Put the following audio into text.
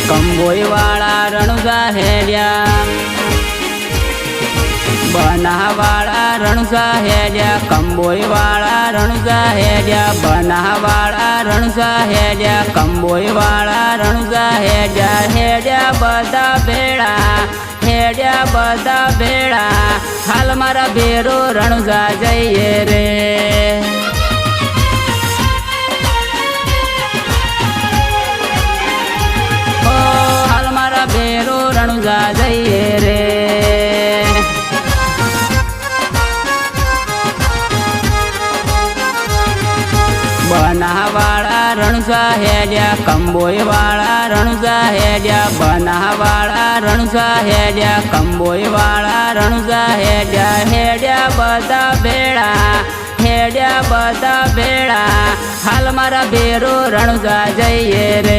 કંબોઈ વાળા રણુજા હેડ્યા બનાવાળા રણુજા હેડ્યા કંબોઈ વાળા રણુજા હેડ્યા બનાવાળા રણુજા હેડ્યા કંબોઈ વાળા રણુજા હેડ્યા હેડ્યા બધા ભેળા હેડ્યા બધા ભેળા હાલ મારા ભેરો રણુજા જઈએ રે ઓ હાલ મારા ભેરો રણુજા જઈએ રે બનાવાળા રણુજા હેડ્યા કંબોઈ વાળા રણુજા હેડ્યા બનાવાળા રણુજા હેડ્યા કંબોઈ વાળા રણુજા હેડ્યા હેડ્યા બધા ભેળા હેડ્યા બધા ભેળા હાલ મારા ભેરો રણુજા જઈએ રે